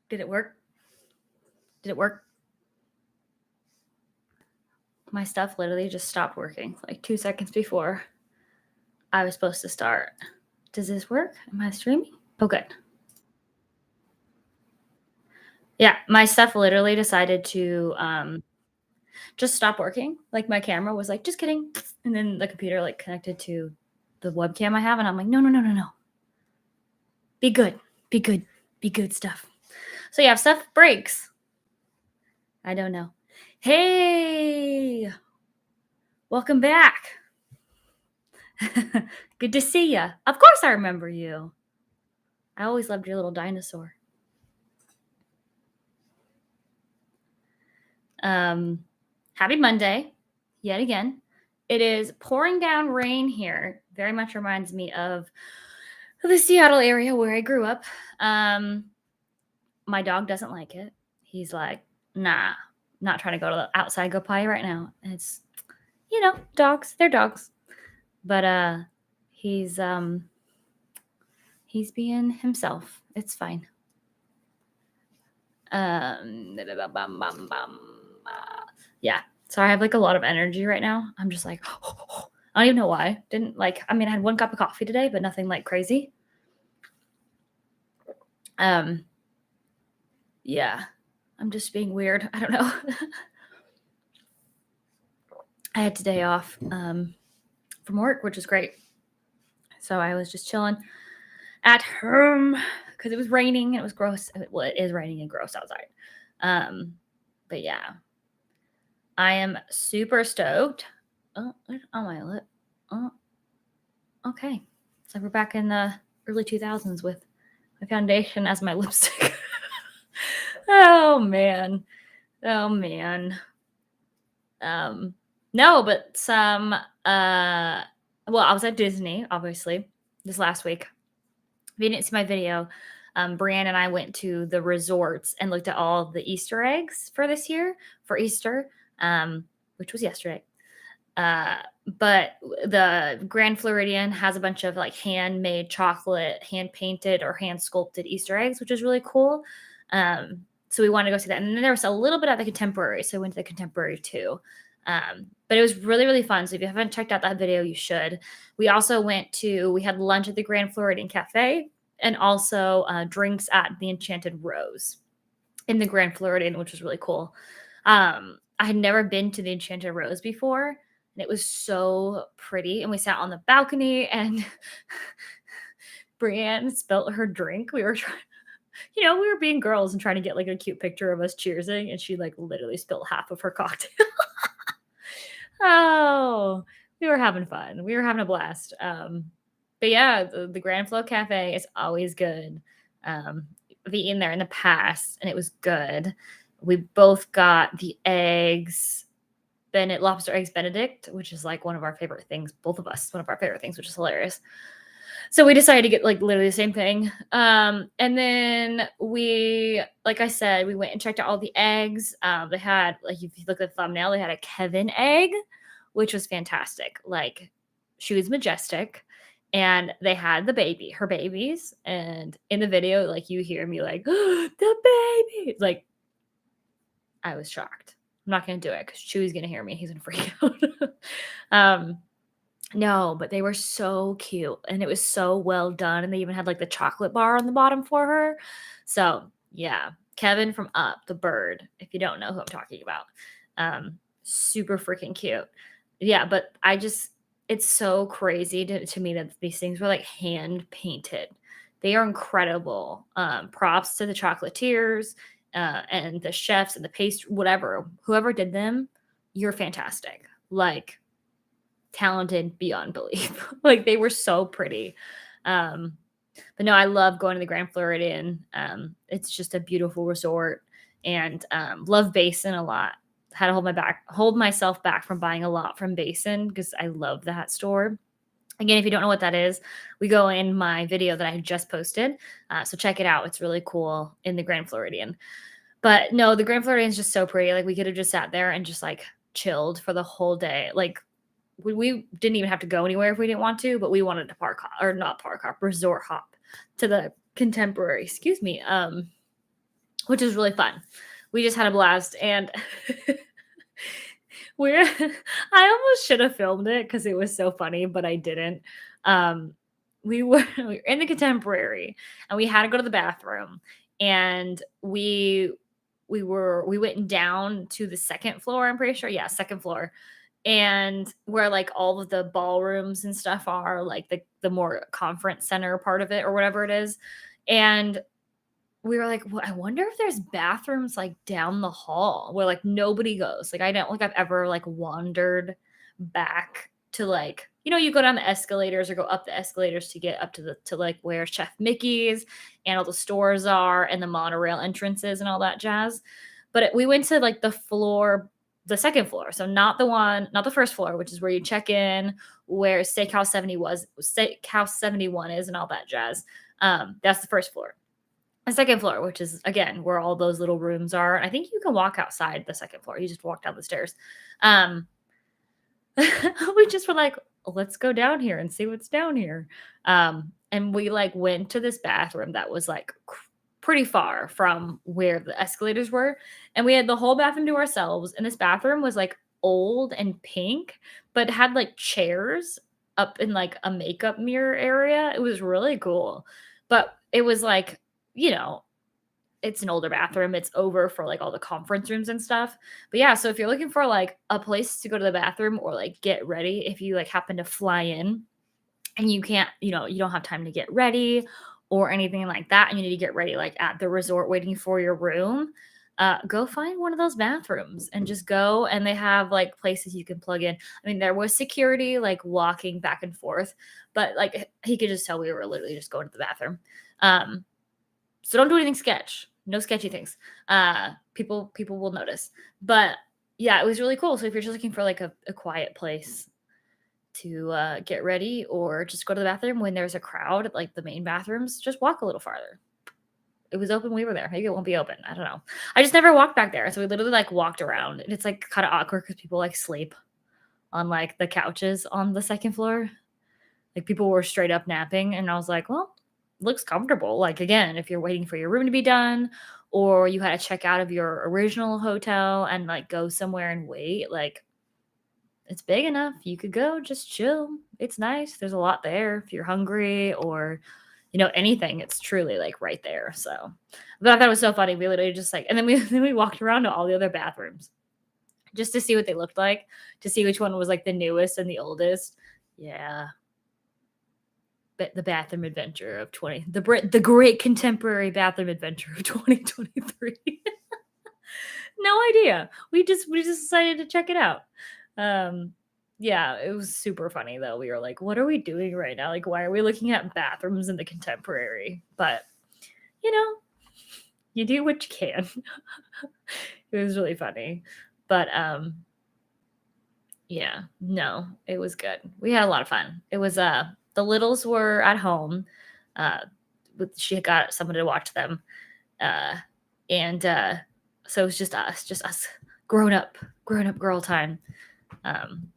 Did it work? Did it work? My stuff literally just stopped working like 2 seconds before I was supposed to start. Does this work? Am I streaming? Oh, good. Yeah, my stuff literally decided to just stop working. Like my camera was like, just kidding. And then the computer like connected to the webcam I have. And I'm like, no, no, no, no, no. Be good. Be good. Be good stuff. So yeah, if stuff breaks, I don't know. Hey, welcome back. Good to see you. Of course I remember you. I always loved your little dinosaur. Happy Monday, yet again. It is pouring down rain here. Very much reminds me of the Seattle area where I grew up. My dog doesn't like it. He's like, nah, not trying to go to the outside, go potty right now. And it's, dogs, they're dogs. But he's he's being himself. It's fine. Yeah. Sorry, I have like a lot of energy right now. I'm just like, I don't even know why. I had 1 cup of coffee today, but nothing like crazy. Yeah. I'm just being weird. I don't know. I had today off from work, which is great. So I was just chilling at home because it was raining and it was gross. Well, it is raining and gross outside. But yeah, I am super stoked. Oh, on my lip. Oh, okay. So we're back in the early 2000s with my foundation as my lipstick. Oh man. No, but I was at Disney, obviously, this last week. If you didn't see my video, Brianne and I went to the resorts and looked at all the Easter eggs for this year for Easter, which was yesterday. But the Grand Floridian has a bunch of like handmade chocolate, hand painted or hand sculpted Easter eggs, which is really cool. So we wanted to go see that. And then there was a little bit at the Contemporary. So I went to the Contemporary too. But it was really, really fun. So if you haven't checked out that video, you should. We also we had lunch at the Grand Floridian Cafe and also drinks at the Enchanted Rose in the Grand Floridian, which was really cool. I had never been to the Enchanted Rose before, and it was so pretty. And we sat on the balcony, and Brianne spilt her drink. We were trying, we were being girls and trying to get like a cute picture of us cheersing, and she like literally spilled half of her cocktail. Oh, we were having fun. We were having a blast. But yeah, the Grand Flow Cafe is always good. I've eaten there in the past, and it was good. We both got the lobster eggs Benedict, which is like one of our favorite things. Both of us, one of our favorite things, which is hilarious. So we decided to get like literally the same thing. And then like I said, we went and checked out all the eggs. They had, like, if you look at the thumbnail, they had a Kevin egg, which was fantastic. Like, she was majestic. And they had her babies. And in the video, like, you hear me like, oh, the baby. Like, I was shocked. I'm not going to do it because Chewy's going to hear me. He's going to freak out. No, but they were so cute and it was so well done. And they even had like the chocolate bar on the bottom for her. So yeah, Kevin from Up, the bird, if you don't know who I'm talking about. Super freaking cute. Yeah, but it's so crazy to me that these things were like hand painted. They are incredible. Props to the chocolatiers and the chefs and the pastry, whatever, whoever did them, you're fantastic. Like, talented beyond belief. Like, they were so pretty. But no, I love going to the Grand Floridian. It's just a beautiful resort, and love Basin a lot. Had to hold myself back from buying a lot from Basin because I love that store. Again, if you don't know what that is, we go in my video that I just posted. So check it out. It's really cool in the Grand Floridian. But no, the Grand Floridian is just so pretty. Like, we could have just sat there and just like chilled for the whole day. Like, we didn't even have to go anywhere if we didn't want to, but we wanted to resort hop to the Contemporary. Excuse me. which is really fun. We just had a blast, and we're I almost should have filmed it because it was so funny, but I didn't. Um, we were in the Contemporary, and we had to go to the bathroom, and we went down to the second floor, I'm pretty sure. Yeah, second floor. And where like all of the ballrooms and stuff are, like the more conference center part of it or whatever it is. And we were like, well, I wonder if there's bathrooms like down the hall where like nobody goes. Like I don't think I've ever like wandered back to like, you go down the escalators or go up the escalators to get up to like where Chef Mickey's and all the stores are and the monorail entrances and all that jazz. But we went to like the second floor. So not the first floor, which is where you check in, where Steakhouse 71 is and all that jazz. That's the first floor. The second floor, which is again where all those little rooms are. I think you can walk outside the second floor. You just walk down the stairs. Um, we just were like, let's go down here and see what's down here. And we like went to this bathroom that was like pretty far from where the escalators were. And we had the whole bathroom to ourselves. And this bathroom was like old and pink, but had like chairs up in like a makeup mirror area. It was really cool. But it was like, you know, it's an older bathroom. It's over for like all the conference rooms and stuff. But yeah, so if you're looking for like a place to go to the bathroom or like get ready, if you like happen to fly in and you can't, you don't have time to get ready or anything like that, and you need to get ready like at the resort waiting for your room, go find one of those bathrooms and just go. And they have like places you can plug in. I mean, there was security like walking back and forth, but like he could just tell we were literally just going to the bathroom. So don't do anything sketch. No sketchy things. People will notice. But yeah, it was really cool. So if you're just looking for like a quiet place to get ready or just go to the bathroom when there's a crowd at like the main bathrooms, just walk a little farther. It was open. We were there. Maybe it won't be open. I don't know. I just never walked back there. So we literally like walked around, and it's like kind of awkward because people like sleep on like the couches on the second floor. Like people were straight up napping, and I was like, well, looks comfortable. Like again, if you're waiting for your room to be done or you had to check out of your original hotel and like go somewhere and wait, like it's big enough. You could go just chill. It's nice. There's a lot there if you're hungry or anything. It's truly like right there. So, but I thought it was so funny. We literally just like, and then we then we walked around to all the other bathrooms just to see what they looked like, to see which one was like the newest and the oldest. Yeah, the bathroom adventure of the great contemporary bathroom adventure of 2023. No idea. We just decided to check it out. Yeah, it was super funny though. We were like, what are we doing right now? Like, why are we looking at bathrooms in the Contemporary? But you know, you do what you can. It was really funny. But yeah, no, it was good. We had a lot of fun. It was the littles were at home. Uh she got someone to watch them. Uh and so it was just us grown up girl time.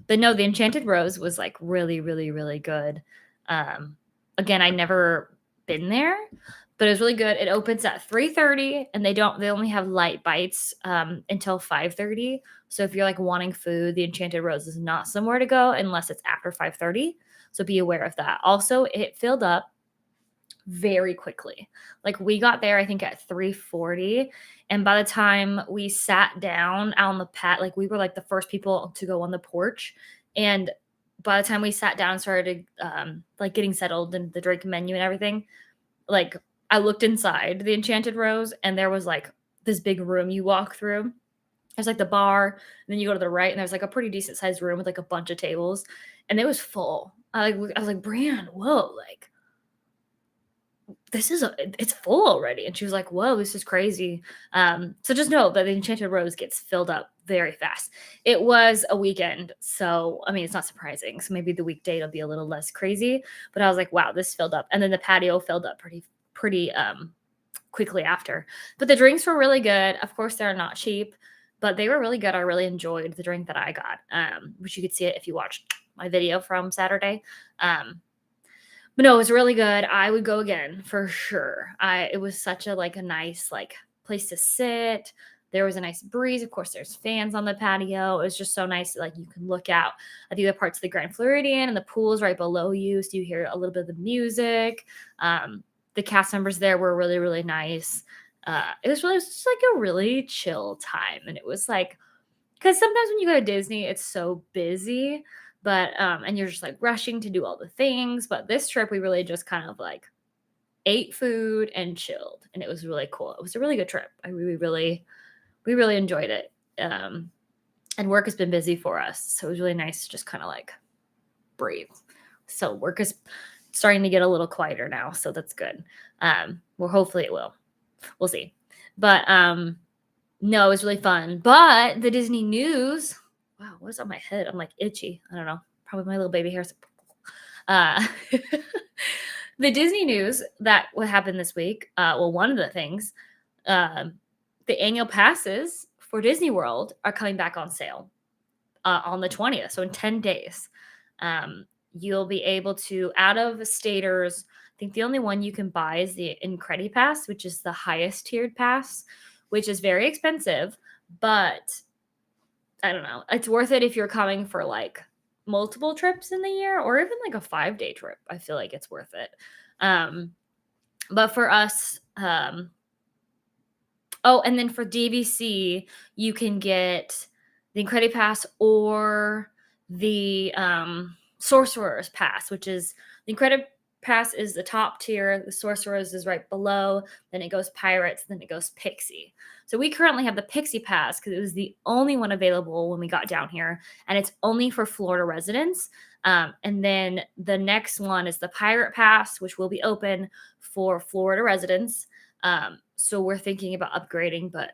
But no, the Enchanted Rose was like really, really, really good. Again, I never been there, but it was really good. It opens at 3:30, and they only have light bites until 5:30. So if you're like wanting food, the Enchanted Rose is not somewhere to go unless it's after 5:30. So be aware of that. Also, it filled up very quickly. Like we got there, I think at 3:40. And by the time we sat down out on the like we were like the first people to go on the porch. And by the time we sat down and started like getting settled and the drink menu and everything, like I looked inside the Enchanted Rose and there was like this big room you walk through. There's like the bar, and then you go to the right, and there's like a pretty decent sized room with like a bunch of tables, and it was full. I was like, Brian, whoa, like it's full already. And she was like, whoa, this is crazy. So just know that the Enchanted Rose gets filled up very fast. It was a weekend, so I mean it's not surprising. So maybe the weekday it'll be a little less crazy. But I was like, wow, this filled up. And then the patio filled up pretty quickly after. But the drinks were really good. Of course, they're not cheap, but they were really good. I really enjoyed the drink that I got. Which you could see it if you watched my video from Saturday. But no, it was really good. I would go again for sure. It was such a like a nice like place to sit. There was a nice breeze. Of course, there's fans on the patio. It was just so nice. Like you can look out at the other parts of the Grand Floridian, and the pool is right below you. So you hear a little bit of the music. The cast members there were really, really nice. It was just like a really chill time. And it was like, because sometimes when you go to Disney, it's so busy, but and you're just like rushing to do all the things. But this trip, we really just kind of like ate food and chilled, and it was really cool. It was a really good trip. We really enjoyed it. And work has been busy for us, so it was really nice to just kind of like breathe. So work is starting to get a little quieter now, so that's good. Well, hopefully it will. We'll see. But no, it was really fun. But the Disney news, wow, what's on my head? I'm like itchy. I don't know. Probably my little baby hairs. The Disney news that what happened this week. Well, one of the things, the annual passes for Disney World are coming back on sale on the 20th. So in 10 days, you'll be able to, out of staters, I think the only one you can buy is the Incredi Pass, which is the highest tiered pass, which is very expensive, but I don't know. It's worth it if you're coming for like multiple trips in the year or even like a 5-day trip. I feel like it's worth it. But for us, oh, and then for DVC, you can get the Incredi Pass or the Sorcerer's Pass, which is the Incredi Pass is the top tier. The Sorcerer's is right below. Then it goes Pirates. Then it goes Pixie. So we currently have the Pixie Pass because it was the only one available when we got down here, and it's only for Florida residents. And then the next one is the Pirate Pass, which will be open for Florida residents. So we're thinking about upgrading, but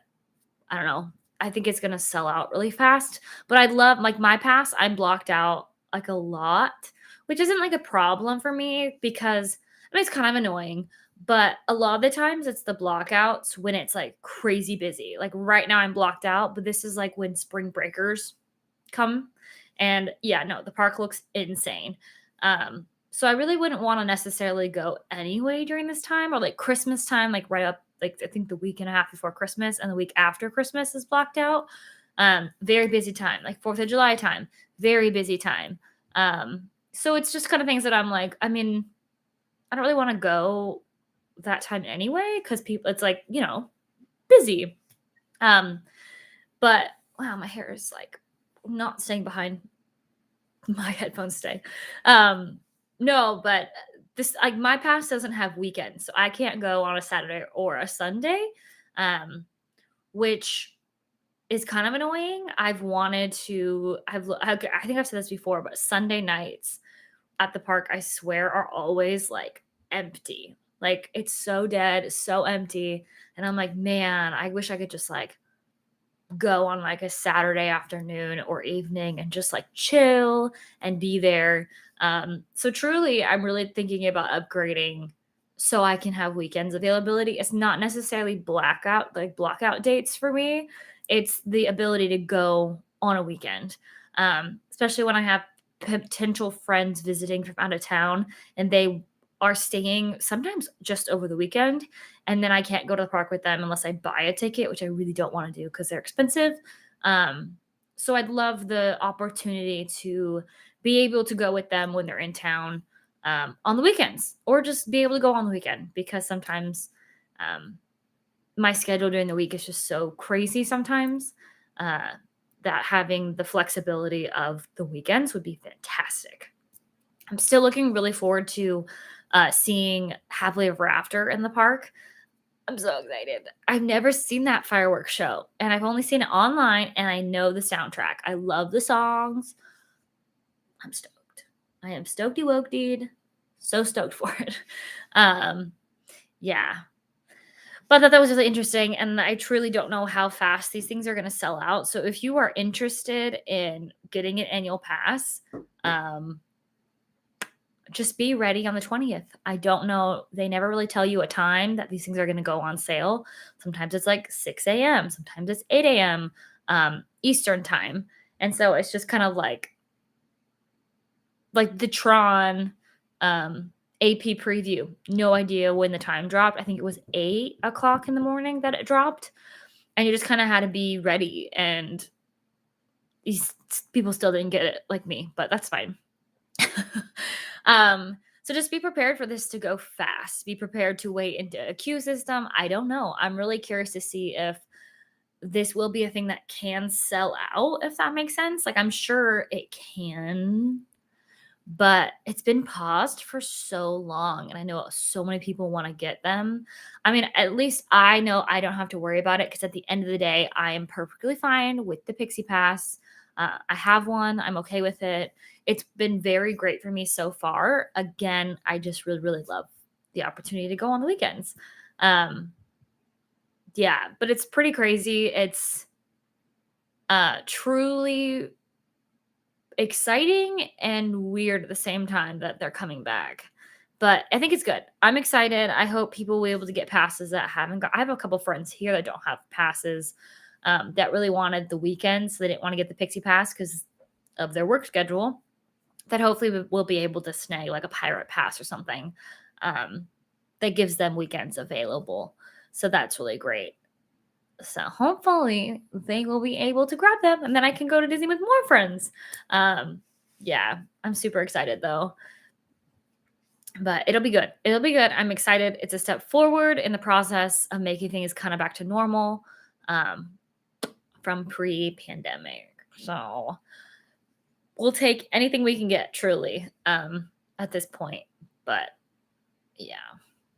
I don't know. I think it's going to sell out really fast. But I'd love, like my pass, I'm blocked out like a lot, which isn't like a problem for me because I mean, it's kind of annoying. But a lot of the times it's the blockouts when it's like crazy busy. Like right now I'm blocked out, but this is like when spring breakers come. And yeah, no, the park looks insane. So I really wouldn't want to necessarily go anyway during this time or like Christmas time, like right up, like I think the week and a half before Christmas and the week after Christmas is blocked out. Very busy time, like 4th of July time, very busy time. So it's just kind of things that I'm like, I mean, I don't really want to go that time anyway because people, it's like, you know, busy. But wow, my hair is like not staying behind my headphones today. No, but this like my pass doesn't have weekends, so I can't go on a Saturday or a Sunday, which is kind of annoying. I've wanted to. I think I've said this before, but Sunday nights at the park, I swear, are always like empty. Like it's so dead, so empty, and I'm like, man, I wish I could just like go on like a Saturday afternoon or evening and just like chill and be there. So truly, I'm really thinking about upgrading so I can have weekends availability. It's not necessarily blackout dates for me. It's the ability to go on a weekend, especially when I have potential friends visiting from out of town and they are staying sometimes just over the weekend. And then I can't go to the park with them unless I buy a ticket, which I really don't want to do because they're expensive. So I'd love the opportunity to be able to go with them when they're in town on the weekends or just be able to go on the weekend because sometimes my schedule during the week is just so crazy sometimes that having the flexibility of the weekends would be fantastic. I'm still looking really forward to seeing Happily Ever After in the park. I'm so excited. I've never seen that fireworks show, and I've only seen it online, and I know the soundtrack. I love the songs. I'm stoked. I am stokedy woke deed. So stoked for it. Yeah. But I thought that was really interesting, and I truly don't know how fast these things are going to sell out. So if you are interested in getting an annual pass, just be ready on the 20th. I don't know. They never really tell you a time that these things are going to go on sale. Sometimes it's like 6 a.m. Sometimes it's 8 a.m. Eastern time. And so it's just kind of like the Tron AP preview. No idea when the time dropped. I think it was 8 o'clock in the morning that it dropped. And you just kind of had to be ready. And these people still didn't get it like me, but that's fine. So just be prepared for this to go fast. Be prepared to wait into a queue system. I don't know. I'm really curious to see if this will be a thing that can sell out, if that makes sense. Like, I'm sure it can, but it's been paused for so long. And I know so many people want to get them. I mean, at least I know I don't have to worry about it because at the end of the day, I am perfectly fine with the Pixie Pass. I have one. I'm okay with it. It's been very great for me so far. Again, I just really, really love the opportunity to go on the weekends. Yeah, but it's pretty crazy. It's truly exciting and weird at the same time that they're coming back. But I think it's good. I'm excited. I hope people will be able to get passes that haven't got. I have a couple friends here that don't have passes that really wanted the weekend, so they didn't want to get the Pixie Pass because of their work schedule. That hopefully we'll be able to snag like a pirate pass or something that gives them weekends available. So that's really great. So hopefully they will be able to grab them and then I can go to Disney with more friends. Yeah, I'm super excited though. But it'll be good. It'll be good. I'm excited. It's a step forward in the process of making things kind of back to normal from pre-pandemic. So we'll take anything we can get, truly, at this point. But yeah,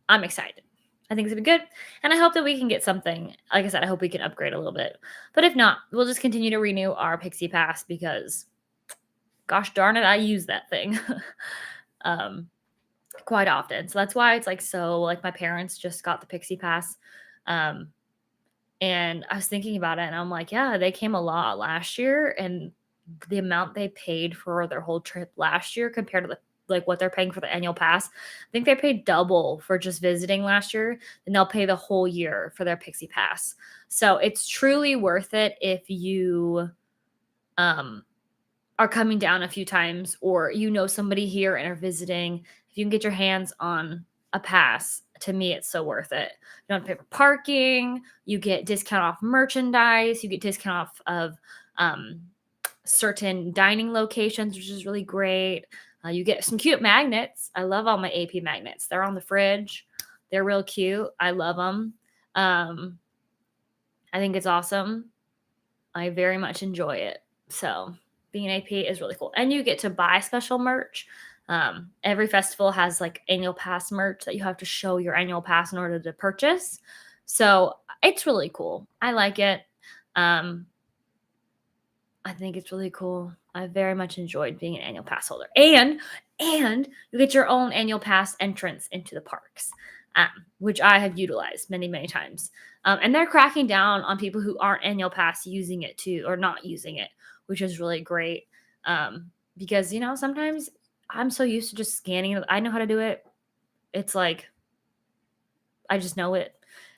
I'm excited. I think it's gonna be good. And I hope that we can get something. Like I said, I hope we can upgrade a little bit. But if not, we'll just continue to renew our Pixie Pass because gosh darn it, I use that thing quite often. So that's why it's like so like my parents just got the Pixie Pass. And I was thinking about it and I'm like, yeah, they came a lot last year and the amount they paid for their whole trip last year compared to like what they're paying for the annual pass. I think they paid double for just visiting last year, and they'll pay the whole year for their Pixie Pass. So it's truly worth it if you are coming down a few times or you know somebody here and are visiting. If you can get your hands on a pass, to me, it's so worth it. You don't have to pay for parking. You get discount off merchandise. You get discount off of certain dining locations, which is really great. You get some cute magnets. I love all my AP magnets. They're on the fridge. They're real cute. I love them. I think it's awesome. I very much enjoy it. So being an AP is really cool. And you get to buy special merch. Every festival has like annual pass merch that you have to show your annual pass in order to purchase. So it's really cool. I like it. I think it's really cool. I very much enjoyed being an annual pass holder. And you get your own annual pass entrance into the parks, which I have utilized many, many times. And they're cracking down on people who aren't annual pass using it too, or not using it, which is really great. Because, you know, sometimes I'm so used to just scanning it. I know how to do it. It's like, I just know it.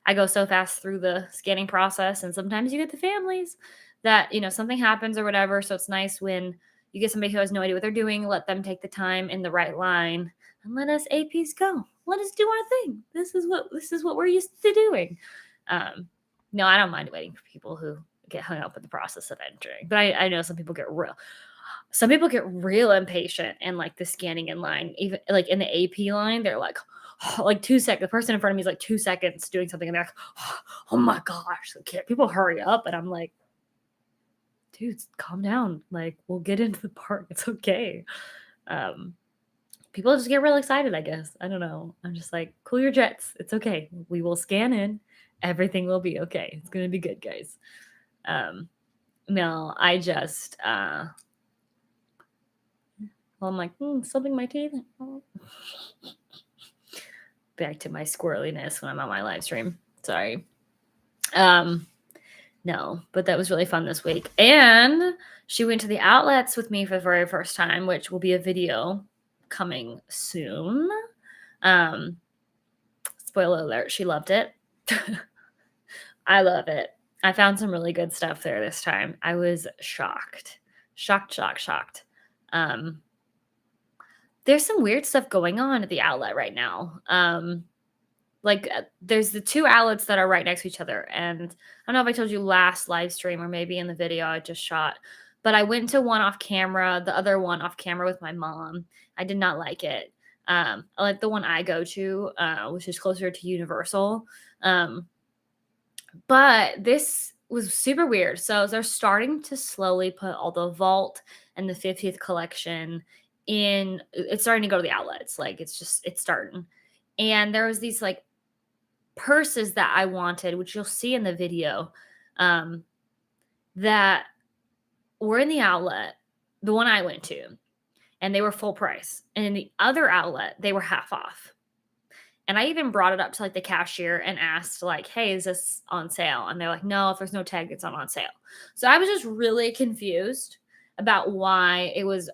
I go so fast through the scanning process. And sometimes you get the families that, you know, something happens or whatever. So it's nice when you get somebody who has no idea what they're doing, let them take the time in the right line and let us APs go. Let us do our thing. This is what we're used to doing. No, I don't mind waiting for people who get hung up with the process of entering. But I know some people get real impatient and like the scanning in line, even like in the AP line, they're like, like 2 seconds. The person in front of me is like 2 seconds doing something, and they're like, oh my gosh, can't people hurry up? And I'm like, dude, calm down. Like, we'll get into the park. It's okay. People just get real excited, I guess. I don't know. I'm just like, cool your jets. It's okay. We will scan in. Everything will be okay. It's gonna be good, guys. No, I just well, I'm like, something in my teeth. Back to my squirreliness when I'm on my live stream. Sorry. No, but that was really fun this week. And she went to the outlets with me for the very first time, which will be a video coming soon. Spoiler alert, she loved it. I love it. I found some really good stuff there this time. I was shocked. Shocked. there's some weird stuff going on at the outlet right now. There's the 2 outlets that are right next to each other, and I don't know if I told you last live stream or maybe in the video I just shot, but I went to one off camera, the other one off camera with my mom. I did not like it. I like the one I go to, which is closer to Universal. Um, but this was super weird. So they're starting to slowly put all the Vault and the 50th collection in. It's starting to go to the outlets. Like it's starting. And there was these like purses that I wanted, which you'll see in the video, um, that were in the outlet, the one I went to, and they were full price. And in the other outlet, they were half off. And I even brought it up to like the cashier and asked, like, hey, is this on sale? And they're like, no, if there's no tag, it's not on sale. So I was just really confused about why it was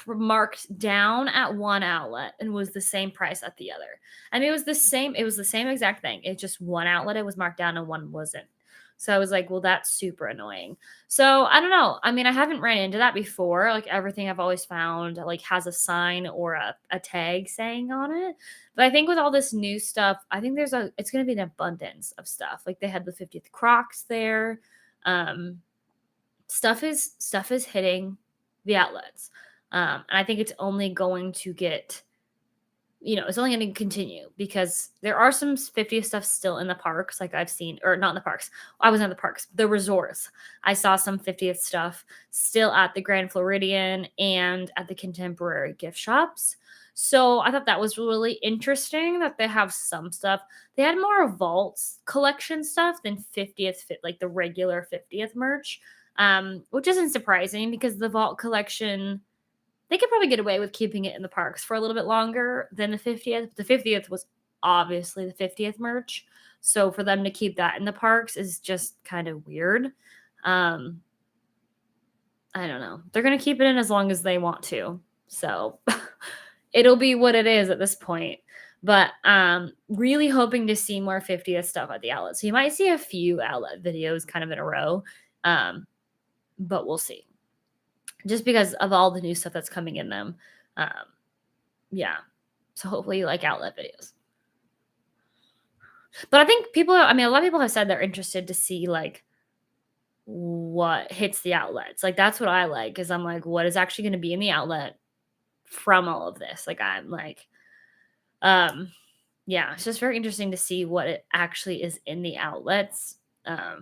marked down at one outlet and was the same price at the other. And it was the same exact thing. It just one outlet it was marked down and one wasn't. So I was like, well, that's super annoying. So I don't know. I mean, I haven't ran into that before. Like everything I've always found like has a sign or a tag saying on it. But I think with all this new stuff, I think it's gonna be an abundance of stuff. Like they had the 50th Crocs there. Um stuff is hitting the outlets. And I think it's only going to get, it's only going to continue because there are some 50th stuff still in the parks, like I've seen, or not in the parks. I was in the parks, the resorts. I saw some 50th stuff still at the Grand Floridian and at the Contemporary gift shops. So I thought that was really interesting that they have some stuff. They had more Vaults collection stuff than 50th, like the regular 50th merch, which isn't surprising because the Vault collection they could probably get away with keeping it in the parks for a little bit longer than the 50th. The 50th was obviously the 50th merch. So for them to keep that in the parks is just kind of weird. I don't know. They're going to keep it in as long as they want to. So it'll be what it is at this point. But really hoping to see more 50th stuff at the outlet. So you might see a few outlet videos kind of in a row. But we'll see. Just because of all the new stuff that's coming in them. Yeah. So hopefully you like outlet videos. But I think a lot of people have said they're interested to see like what hits the outlets. Like that's what I like because I'm like, what is actually going to be in the outlet from all of this? Like I'm like, yeah, it's just very interesting to see what it actually is in the outlets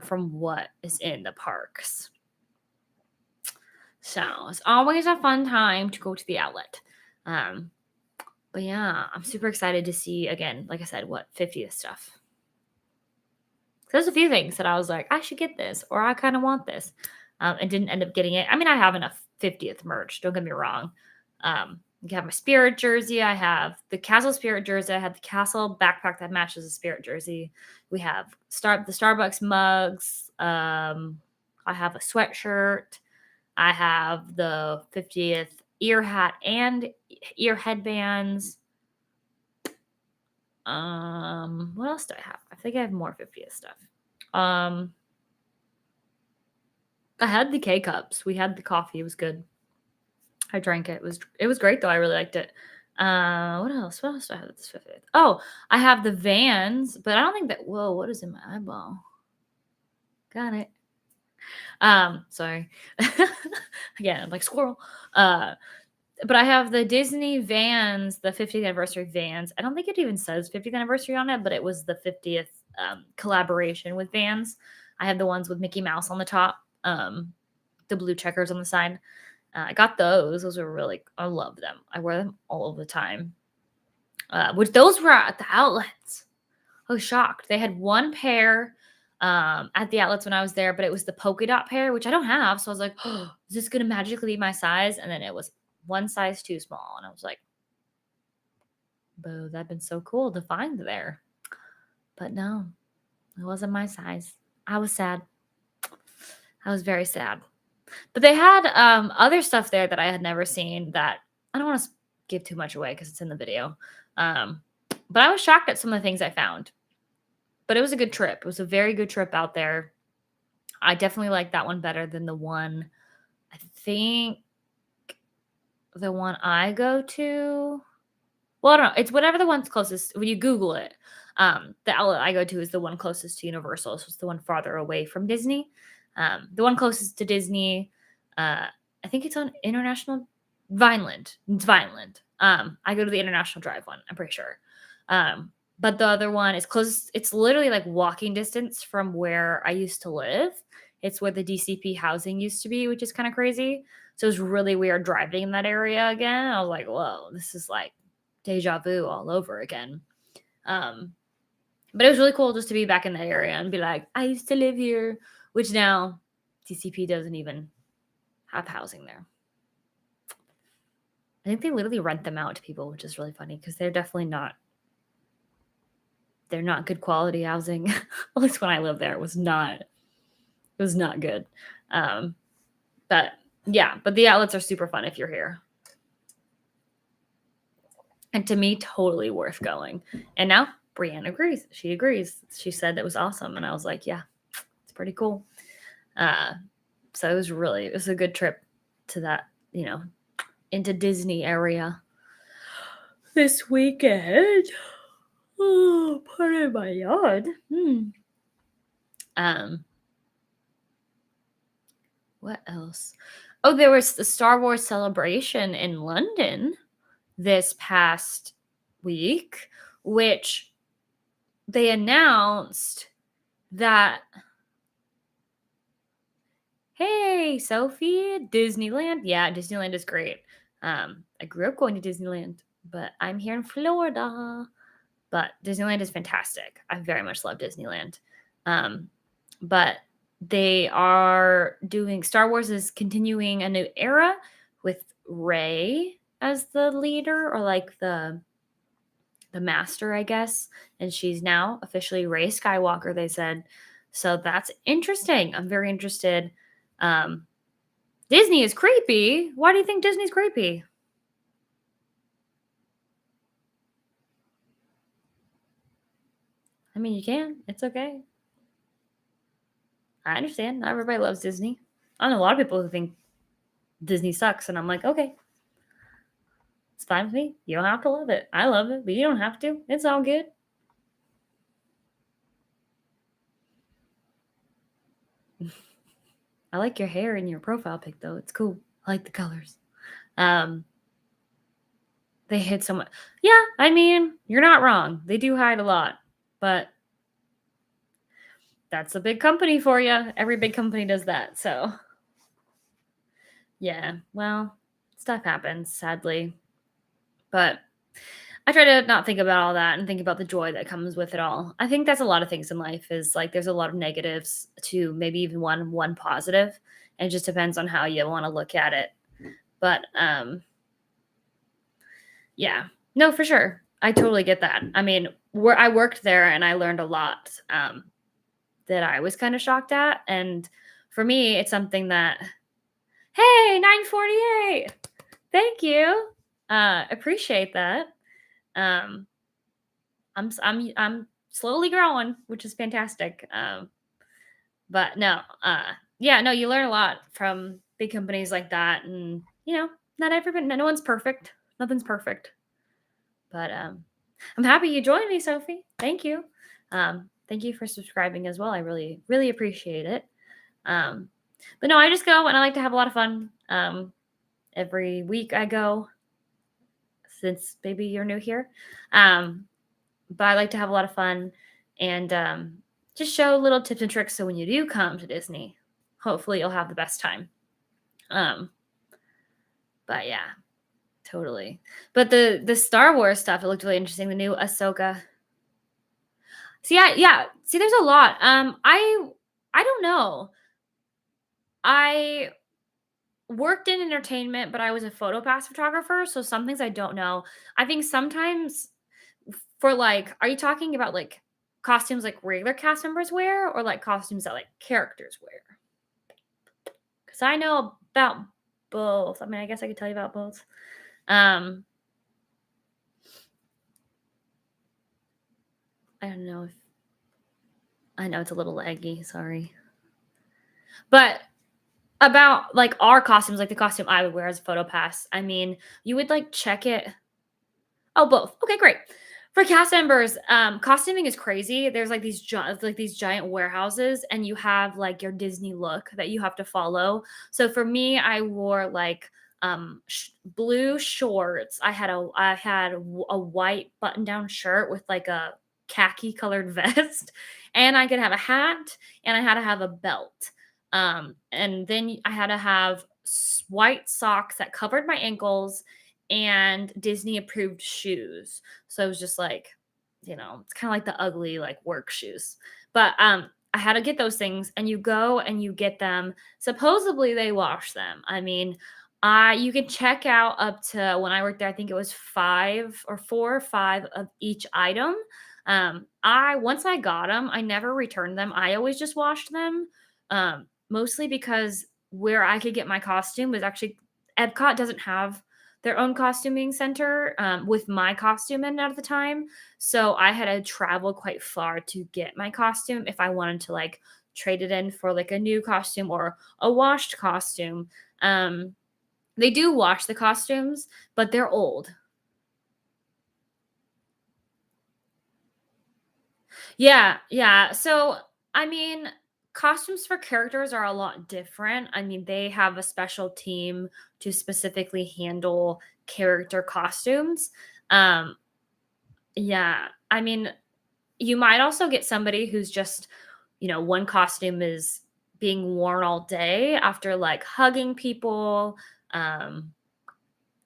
from what is in the parks. So it's always a fun time to go to the outlet. But yeah, I'm super excited to see again, like I said, what 50th stuff. There's a few things that I was like, I should get this, or I kind of want this, and didn't end up getting it. I mean, I have enough 50th merch. Don't get me wrong. I have my Spirit jersey. I have the Castle Spirit jersey. I have the Castle backpack that matches the Spirit jersey. We have the Starbucks mugs. I have a sweatshirt. I have the 50th ear hat and ear headbands. What else do I have? I think I have more 50th stuff. I had the K cups. We had the coffee. It was good. I drank it. It was great though. I really liked it. What else? What else do I have at this 50th? Oh, I have the Vans, but I don't think that. Whoa, what is in my eyeball? Got it. Sorry. Again, I'm like squirrel. But I have the Disney Vans, the 50th anniversary Vans. I don't think it even says 50th anniversary on it, but it was the 50th collaboration with Vans. I have the ones with Mickey Mouse on the top, the blue checkers on the side. I got those. Those were really, I love them. I wear them all of the time. Which those were at the outlets. I was shocked. They had one pair at the outlets when I was there, but it was the polka dot pair, which I don't have. So I was like, oh, is this going to magically be my size? And then it was one size too small. And I was like, boo, that'd been so cool to find there. But no, it wasn't my size. I was sad. I was very sad. But they had other stuff there that I had never seen that I don't want to give too much away because it's in the video. But I was shocked at some of the things I found. But it was a good trip. It was a very good trip out there. I definitely like that one better than the one, I think, the one I go to, well, I don't know. It's whatever the one's closest. When you Google it, the outlet I go to is the one closest to Universal. So it's the one farther away from Disney. The one closest to Disney, I think it's on International Vineland. It's Vineland. I go to the International Drive one. I'm pretty sure. But the other one is close. It's literally like walking distance from where I used to live. It's where the DCP housing used to be, which is kind of crazy. So it was really weird driving in that area again. I was like, whoa, this is like deja vu all over again. But it was really cool just to be back in that area and be like, I used to live here, which now DCP doesn't even have housing there. I think they literally rent them out to people, which is really funny because they're definitely not. They're not good quality housing. At least when I lived there, it was not. It was not good. But yeah, but the outlets are super fun if you're here. And to me, totally worth going. And now Brianne agrees. She agrees. She said that was awesome. And I was like, yeah, it's pretty cool. So it was a good trip to that, into Disney area this weekend. Oh, pardon my yawn. What else? Oh, there was the Star Wars celebration in London this past week, which they announced that, hey, Sophie, Disneyland. Yeah, Disneyland is great. I grew up going to Disneyland, but I'm here in Florida. But Disneyland is fantastic. I very much love Disneyland. But they are doing, Star Wars is continuing a new era with Rey as the leader, or like the master, I guess. And she's now officially Rey Skywalker, they said. So that's interesting. I'm very interested. Disney is creepy. Why do you think Disney's creepy? I mean, you can. It's okay. I understand. Not everybody loves Disney. I know a lot of people who think Disney sucks, and I'm like, okay, it's fine with me. You don't have to love it. I love it, but you don't have to. It's all good. I like your hair in your profile pic, though. It's cool. I like the colors. They hid so much. Yeah, I mean, you're not wrong. They do hide a lot, but that's a big company for you. Every big company does that. So, yeah, well, stuff happens, sadly. But I try to not think about all that and think about the joy that comes with it all. I think that's a lot of things in life, is like there's a lot of negatives to maybe even one positive. And it just depends on how you want to look at it. But yeah, no, for sure. I totally get that. I mean, where I worked there and I learned a lot that I was kind of shocked at. And for me, it's something that, hey, 948. Thank you. Appreciate that. I'm slowly growing, which is fantastic. But no, yeah, no, you learn a lot from big companies like that, and not everybody, no one's perfect, nothing's perfect. But I'm happy you joined me, Sophie. Thank you. Thank you for subscribing as well. I really, really appreciate it. But no, I just go and I like to have a lot of fun. Every week I go, since maybe you're new here. But I like to have a lot of fun and just show little tips and tricks. So when you do come to Disney, hopefully you'll have the best time. But yeah, totally. But the Star Wars stuff, it looked really interesting. The new Ahsoka. See, yeah. See, there's a lot. I don't know. I worked in entertainment, but I was a photo pass photographer. So some things I don't know. I think sometimes for like, are you talking about like costumes like regular cast members wear, or like costumes that like characters wear? Because I know about both. I mean, I guess I could tell you about both. I don't know if I know it's a little laggy, sorry. But About, like, our costumes, like, the costume I would wear as a photo pass, I mean, you would, like, check it. Oh, both. Okay, great. For cast members, costuming is crazy. There's like these giant warehouses, and you have like your Disney look that you have to follow. So for me, I wore like blue shorts. I had a white button down shirt with like a khaki colored vest, and I could have a hat, and I had to have a belt. And then I had to have white socks that covered my ankles and Disney approved shoes. So it was just like, it's kind of like the ugly like work shoes. But I had to get those things and you go and you get them. Supposedly they wash them. I mean, you can check out up to when I worked there, I think it was 4 or 5 of each item. I once I got them, I never returned them. I always just washed them. Mostly because where I could get my costume was actually Epcot doesn't have their own costuming center with my costume in at the time. So I had to travel quite far to get my costume if I wanted to like trade it in for like a new costume or a washed costume. Um, they do wash the costumes, but they're old. Yeah, yeah. So, I mean, costumes for characters are a lot different. I mean, they have a special team to specifically handle character costumes. Um, yeah, I mean, you might also get somebody who's just, one costume is being worn all day after like hugging people. Um,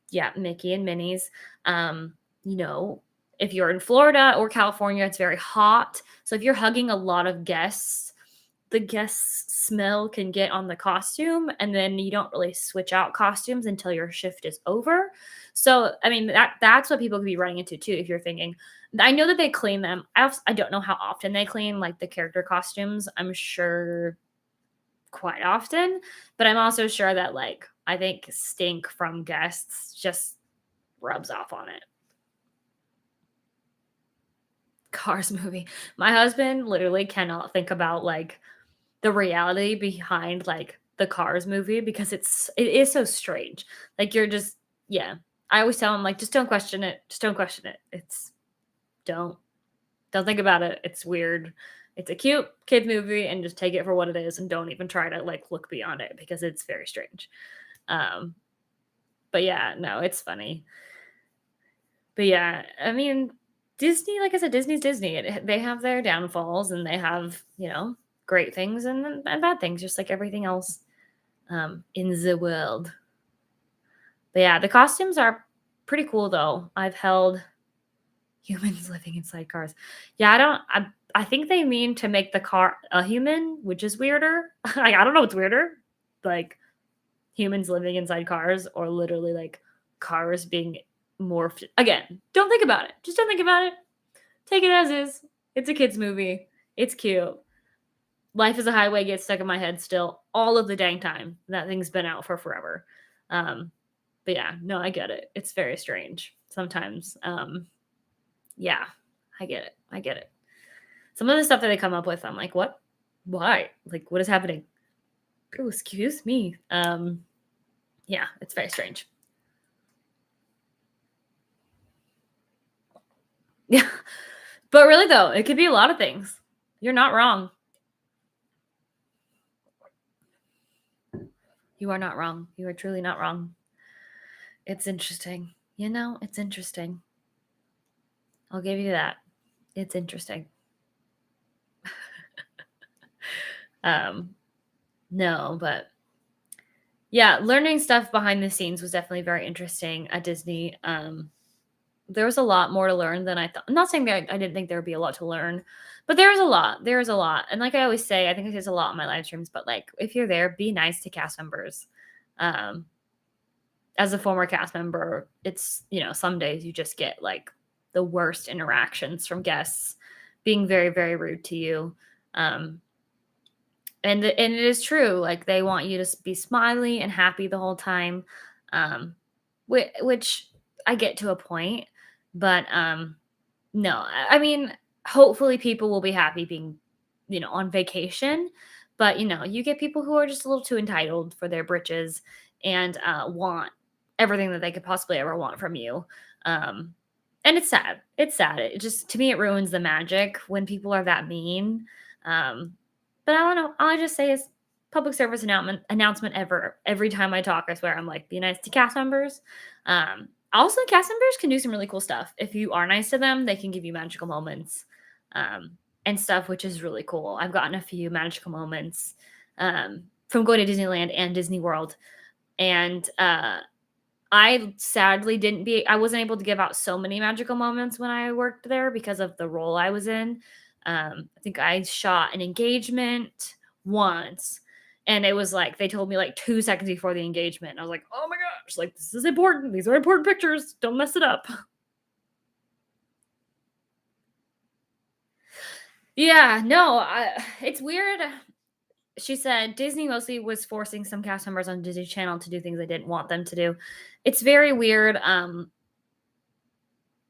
yeah, Mickey and Minnie's. Um, you know, if you're in Florida or California, it's very hot. So if you're hugging a lot of guests, the guests' smell can get on the costume, and then you don't really switch out costumes until your shift is over. So, I mean, that's what people could be running into too. If you're thinking, I know that they clean them. I don't know how often they clean like the character costumes. I'm sure quite often, but I'm also sure that like I think stink from guests just rubs off on it. Cars movie. My husband literally cannot think about like the reality behind like the Cars movie because it is so strange. Like you're just yeah. I always tell him like just don't question it. Just don't question it. Don't don't think about it. It's weird. It's a cute kid movie and just take it for what it is and don't even try to like look beyond it because it's very strange. Um but yeah, no, it's funny. But yeah, I mean, Disney, like I said, Disney's Disney. They have their downfalls and they have, great things and bad things, just like everything else in the world. But yeah, the costumes are pretty cool though. I've held humans living inside cars. Yeah, I think they mean to make the car a human, which is weirder. Like, I don't know what's weirder. Like humans living inside cars or literally like cars being morphed. Again, don't think about it. Just don't think about it. Take it as is. It's a kids movie. It's cute. Life is a Highway gets stuck in my head still all of the dang time. That thing's been out for forever. Um, but yeah, no, I get it. It's very strange sometimes. Yeah, I get it. I get it. Some of the stuff that they come up with, I'm like, what? Why? Like, what is happening? Oh, excuse me. Yeah, it's very strange. Yeah. But really though, it could be a lot of things. You're not wrong. You are not wrong. You are truly not wrong. It's interesting. It's interesting. I'll give you that. It's interesting. Um, no, but yeah, learning stuff behind the scenes was definitely very interesting at Disney. There was a lot more to learn than I thought. I'm not saying that I didn't think there would be a lot to learn, but there's a lot. There's a lot. And like I always say, I think I say this a lot on my live streams, but like if you're there, be nice to cast members. Um, as a former cast member, it's, some days you just get like the worst interactions from guests being very, very rude to you. Um, and it is true. Like they want you to be smiley and happy the whole time. Which I get to a point, but no, I mean, hopefully people will be happy being, on vacation, But, you get people who are just a little too entitled for their britches and want everything that they could possibly ever want from you. Um, and it's sad. It's sad. It just, to me, it ruins the magic when people are that mean. Um, but I don't know. All I just say is public service announcement ever. Every time I talk, I swear I'm like, be nice to cast members. Also, cast members can do some really cool stuff. If you are nice to them, they can give you magical moments. And stuff, which is really cool. I've gotten a few magical moments from going to Disneyland and Disney World. And I sadly I wasn't able to give out so many magical moments when I worked there because of the role I was in. I think I shot an engagement once, and it was like they told me like 2 seconds before the engagement. I was like, oh my gosh, like this is important. These are important pictures. Don't mess it up. Yeah, no, it's weird. She said Disney mostly was forcing some cast members on Disney Channel to do things they didn't want them to do. It's very weird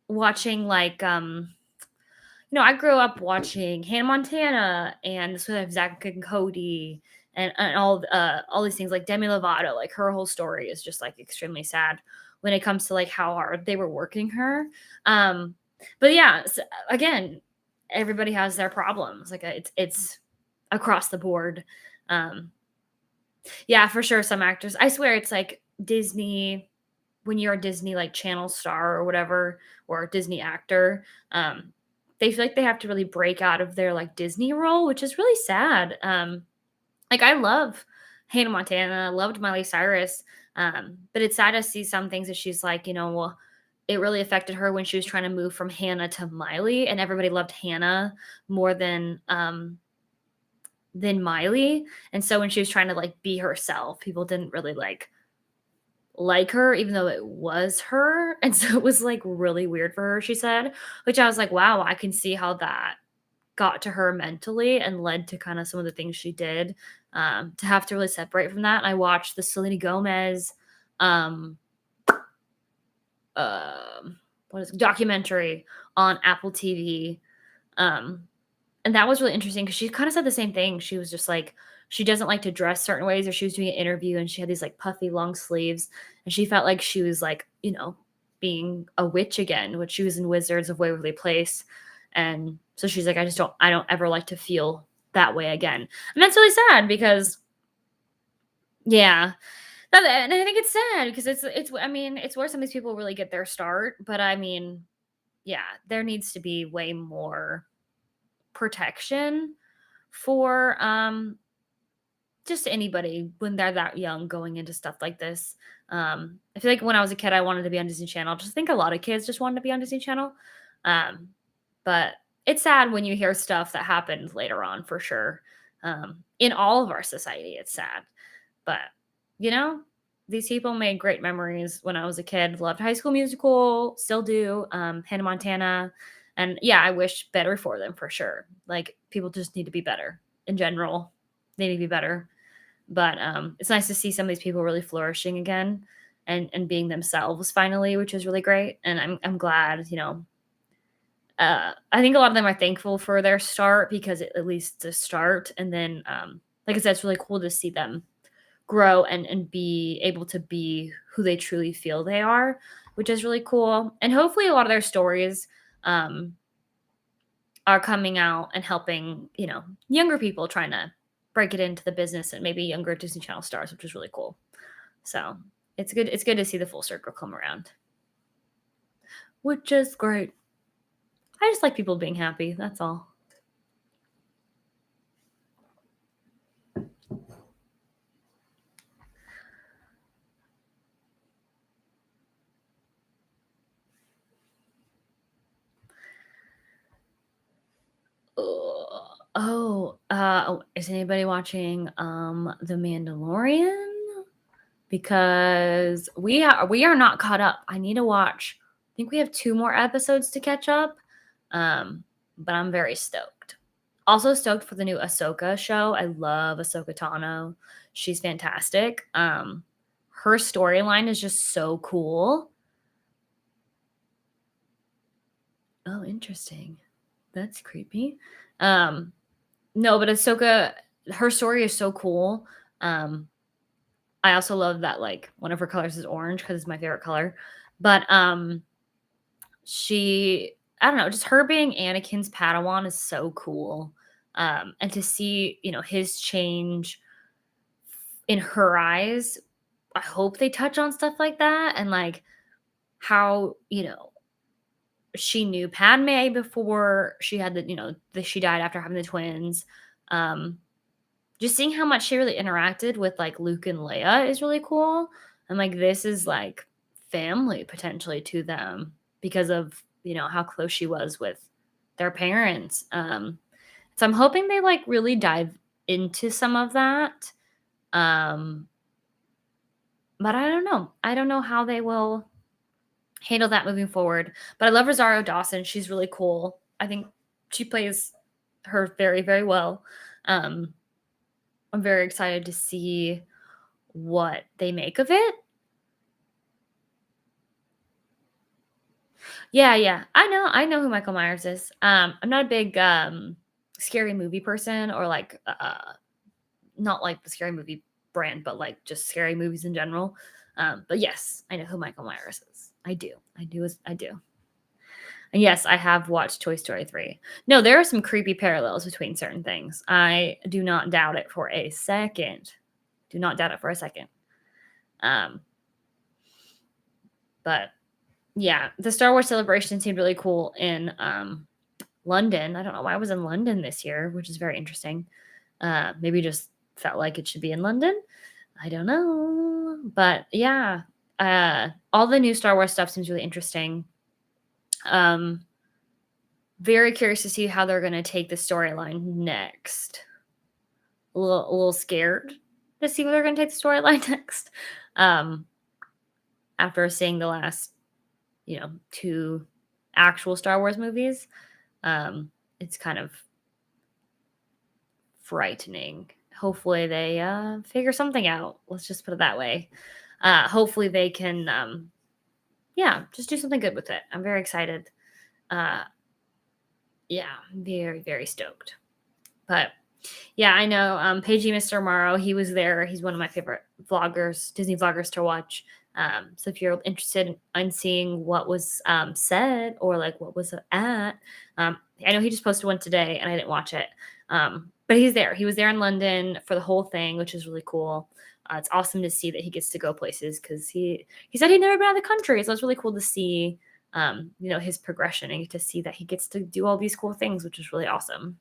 watching like I grew up watching Hannah Montana and this with Zach and Cody and all these things like Demi Lovato, like her whole story is just like extremely sad when it comes to like how hard they were working her. But yeah, again, everybody has their problems. Like it's across the board. Um, yeah, for sure. Some actors, I swear, it's like Disney when you're a Disney like channel star or whatever, or a Disney actor. They feel like they have to really break out of their like Disney role, which is really sad. Like I love Hannah Montana, loved Miley Cyrus, but it's sad to see some things that she's like, well, it really affected her when she was trying to move from Hannah to Miley, and everybody loved Hannah more than Miley. And so when she was trying to like be herself, people didn't really like her, even though it was her. And so it was like really weird for her, she said, which I was like, wow, I can see how that got to her mentally and led to kind of some of the things she did to have to really separate from that. And I watched the Selena Gomez um, documentary on Apple TV. And that was really interesting because she kind of said the same thing. She was just like, she doesn't like to dress certain ways, or she was doing an interview and she had these like puffy long sleeves and she felt like she was like, being a witch again, which she was in Wizards of Waverly Place. And so she's like, I don't ever like to feel that way again. And that's really sad because, yeah. And I think it's sad because it's where some of these people really get their start. But I mean, yeah, there needs to be way more protection for just anybody when they're that young going into stuff like this. I feel like when I was a kid, I wanted to be on Disney Channel. Just think a lot of kids just wanted to be on Disney Channel. But it's sad when you hear stuff that happened later on, for sure. In all of our society, it's sad. But, these people made great memories when I was a kid. Loved High School Musical, still do. Hannah Montana. And yeah, I wish better for them for sure. Like people just need to be better in general. They need to be better. But it's nice to see some of these people really flourishing again and being themselves finally, which is really great. And I'm glad, I think a lot of them are thankful for their start because at least to start. And then, like I said, it's really cool to see them grow and be able to be who they truly feel they are, which is really cool. And hopefully a lot of their stories are coming out and helping, younger people trying to break it into the business and maybe younger Disney Channel stars, which is really cool. So it's good. It's good to see the full circle come around, which is great. I just like people being happy. That's all. Is anybody watching The Mandalorian? Because we are not caught up. I need to watch. I think we have 2 more episodes to catch up. But I'm very stoked. Also stoked for the new Ahsoka show. I love Ahsoka Tano. She's fantastic. Her storyline is just so cool. Oh, interesting. That's creepy. No, but Ahsoka, her story is so cool. I also love that like one of her colors is orange because it's my favorite color. But she I don't know, just her being Anakin's Padawan is so cool. And to see, his change in her eyes, I hope they touch on stuff like that and like how, she knew Padme before she had she died after having the twins. Um, just seeing how much she really interacted with like Luke and Leia is really cool. And like this is like family potentially to them because of, how close she was with their parents. So I'm hoping they like really dive into some of that. Um, but I don't know. I don't know how they will handle that moving forward. But I love Rosario Dawson. She's really cool. I think she plays her very, very well. Um, I'm very excited to see what they make of it. Yeah, yeah. I know who Michael Myers is. I'm not a big scary movie person or like not like the scary movie brand, but like just scary movies in general. But yes, I know who Michael Myers is. I do. I do. And yes, I have watched Toy Story 3. No, there are some creepy parallels between certain things. I do not doubt it for a second. Do not doubt it for a second. Um, but yeah, the Star Wars celebration seemed really cool in London. I don't know why I was in London this year, which is very interesting. Maybe just felt like it should be in London. I don't know. But yeah, all the new Star Wars stuff seems really interesting. Very curious to see how they're going to take the storyline next. A little scared to see where they're going to take the storyline next. After seeing the last, two actual Star Wars movies, it's kind of frightening. Hopefully they figure something out. Let's just put it that way. Hopefully they can, just do something good with it. I'm very excited. Yeah, very, very stoked. But yeah, I know Pagey Mr. Morrow, he was there. He's one of my favorite vloggers, Disney vloggers to watch. So if you're interested in seeing what was said or like what was at, I know he just posted one today and I didn't watch it. But he's there. He was there in London for the whole thing, which is really cool. It's awesome to see that he gets to go places because he said he'd never been out of the country. So it's really cool to see his progression and get to see that he gets to do all these cool things, which is really awesome.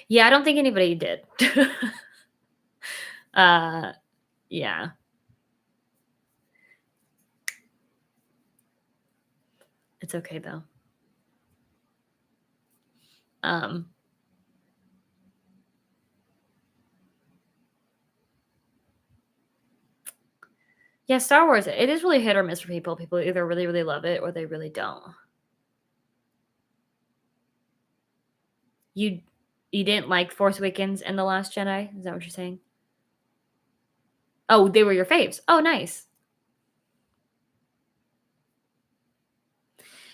Yeah, I don't think anybody did. Yeah. It's okay though. Um, yeah, Star Wars, it is really hit or miss for people. People either really, really love it or they really don't. You you didn't like Force Awakens and The Last Jedi? Is that what you're saying? Oh, they were your faves. Oh, nice.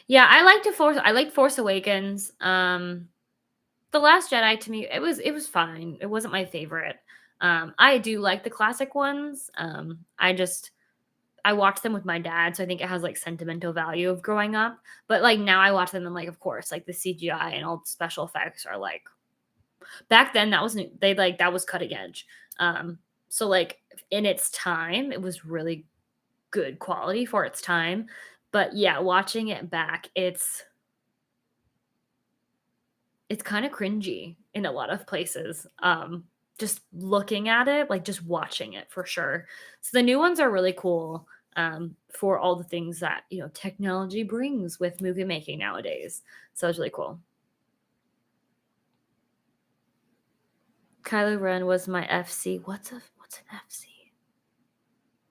Yeah, I liked Force Awakens. The Last Jedi to me, it was fine. It wasn't my favorite. I do like the classic ones. I watched them with my dad, so I think it has like sentimental value of growing up. But like now I watch them and like of course like the CGI and all the special effects are like back then that wasn't they like that was cutting edge. So like in its time it was really good quality for its time. But yeah, watching it back, it's kind of cringy in a lot of places. Just looking at it, like just watching it for sure. So the new ones are really cool for all the things that technology brings with movie making nowadays. So it's really cool. Kylo Ren was my FC. What's an FC?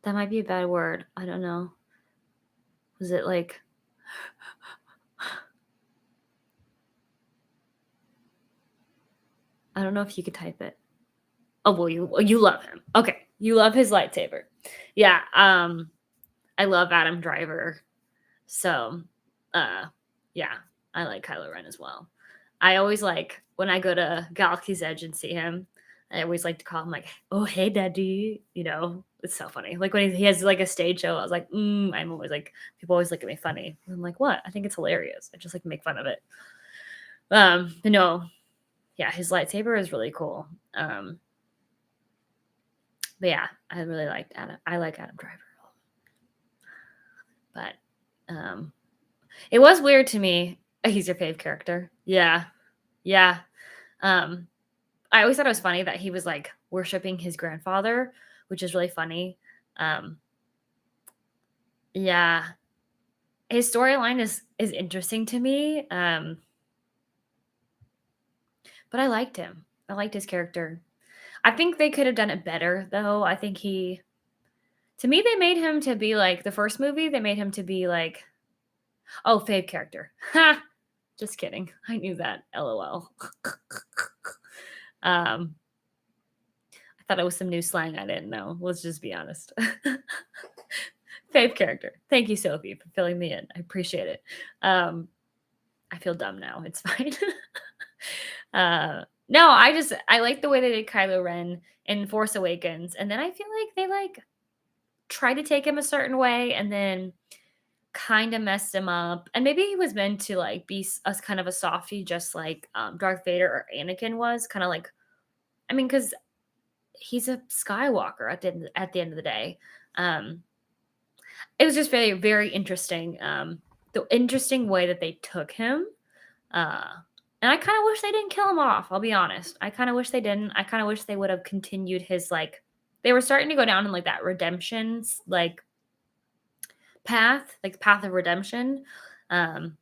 That might be a bad word. I don't know. Was it like I don't know if you could type it. Oh well, you love him. Okay, you love his lightsaber. Yeah. I love Adam Driver. So, yeah, I like Kylo Ren as well. I always like when I go to Galaxy's Edge and see him, I always like to call him like, "Oh, hey, daddy." It's so funny. Like when he has like a stage show, I was like, I'm always like, people always look at me funny. I'm like, what? I think it's hilarious. I just like make fun of it. But no, yeah, his lightsaber is really cool. But yeah, I really liked Adam. I like Adam Driver, but um, it was weird to me. He's your fave character. Yeah, yeah. Um, I always thought it was funny that he was like worshiping his grandfather, which is really funny. Um, yeah, his storyline is interesting to me. But I liked him. I liked his character. I think they could have done it better though. I think to me they made him to be like the first movie, they made him to be like, oh, fave character. Ha! Just kidding. I knew that. LOL. um, I thought it was some new slang I didn't know. Let's just be honest. Fave character. Thank you, Sophie, for filling me in. I appreciate it. I feel dumb now. It's fine. No, I like the way they did Kylo Ren in Force Awakens, and then I feel like they like try to take him a certain way, and then kind of messed him up. And maybe he was meant to like be us kind of a softie, just like Darth Vader or Anakin was, kind of like. I mean, because he's a Skywalker at the end of the day. Um, it was just very very interesting. The interesting way that they took him. Uh, and I kind of wish they didn't kill him off. I'll be honest. I kind of wish they didn't. I kind of wish they would have continued his like. They were starting to go down in like that redemption like path, like path of redemption. Um,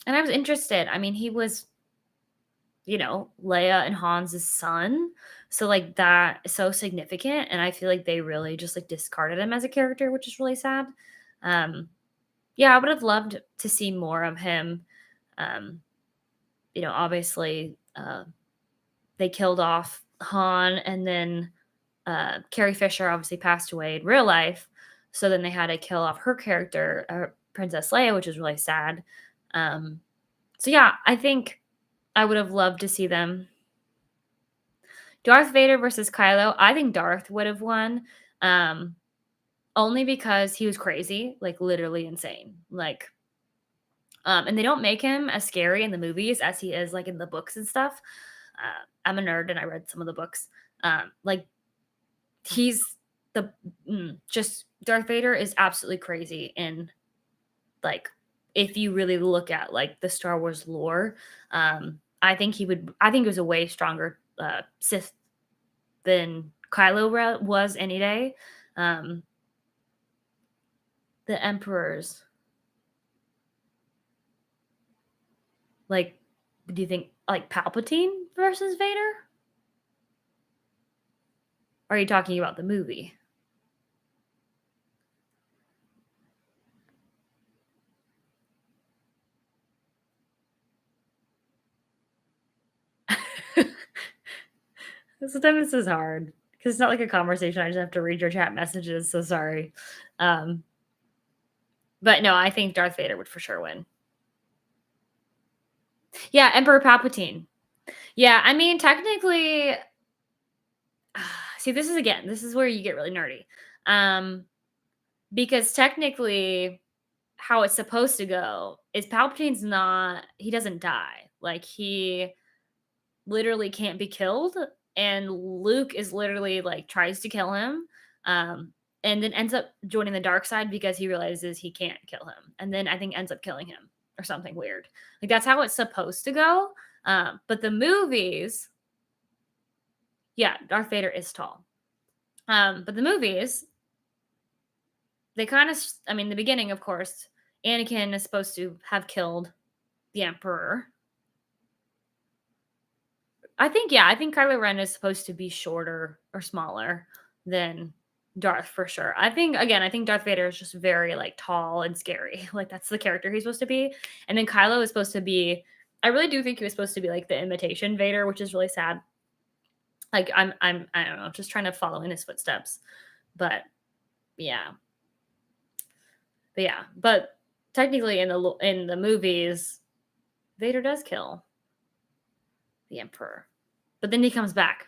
and I was interested. I mean, he was, Leia and Hans' son. So like that is so significant. And I feel like they really just like discarded him as a character, which is really sad. Um, yeah, I would have loved to see more of him. Um, obviously, they killed off Han, and then Carrie Fisher obviously passed away in real life. So then they had to kill off her character, Princess Leia, which is really sad. So yeah, I think I would have loved to see them. Darth Vader versus Kylo. I think Darth would have won, only because he was crazy, like literally insane. Like, and they don't make him as scary in the movies as he is like in the books and stuff. I'm a nerd and I read some of the books. Like he's the just Darth Vader is absolutely crazy, and like if you really look at like the Star Wars lore, I think it was a way stronger Sith than Kylo was any day. Um, the Emperors, like, do you think like Palpatine versus Vader? Or are you talking about the movie? Sometimes this is hard because it's not like a conversation. I just have to read your chat messages. So sorry. Um, but no, I think Darth Vader would for sure win. Yeah, Emperor Palpatine. Yeah, I mean, technically, see, this is where you get really nerdy. Because technically, how it's supposed to go is he doesn't die. Like, he literally can't be killed. And Luke is literally like tries to kill him. And then ends up joining the dark side because he realizes he can't kill him. And then I think ends up killing him or something weird. Like, that's how it's supposed to go. But the movies, yeah, Darth Vader is tall. But the movies, they kind of, I mean, the beginning, of course, Anakin is supposed to have killed the Emperor. I think Kylo Ren is supposed to be shorter or smaller than Darth for sure. I think Darth Vader is just very like tall and scary. Like that's the character he's supposed to be. And then Kylo is supposed to be, I really do think he was supposed to be like the imitation Vader, which is really sad. Like I don't know, just trying to follow in his footsteps. But yeah. But technically in the movies, Vader does kill. the Emperor. But then he comes back.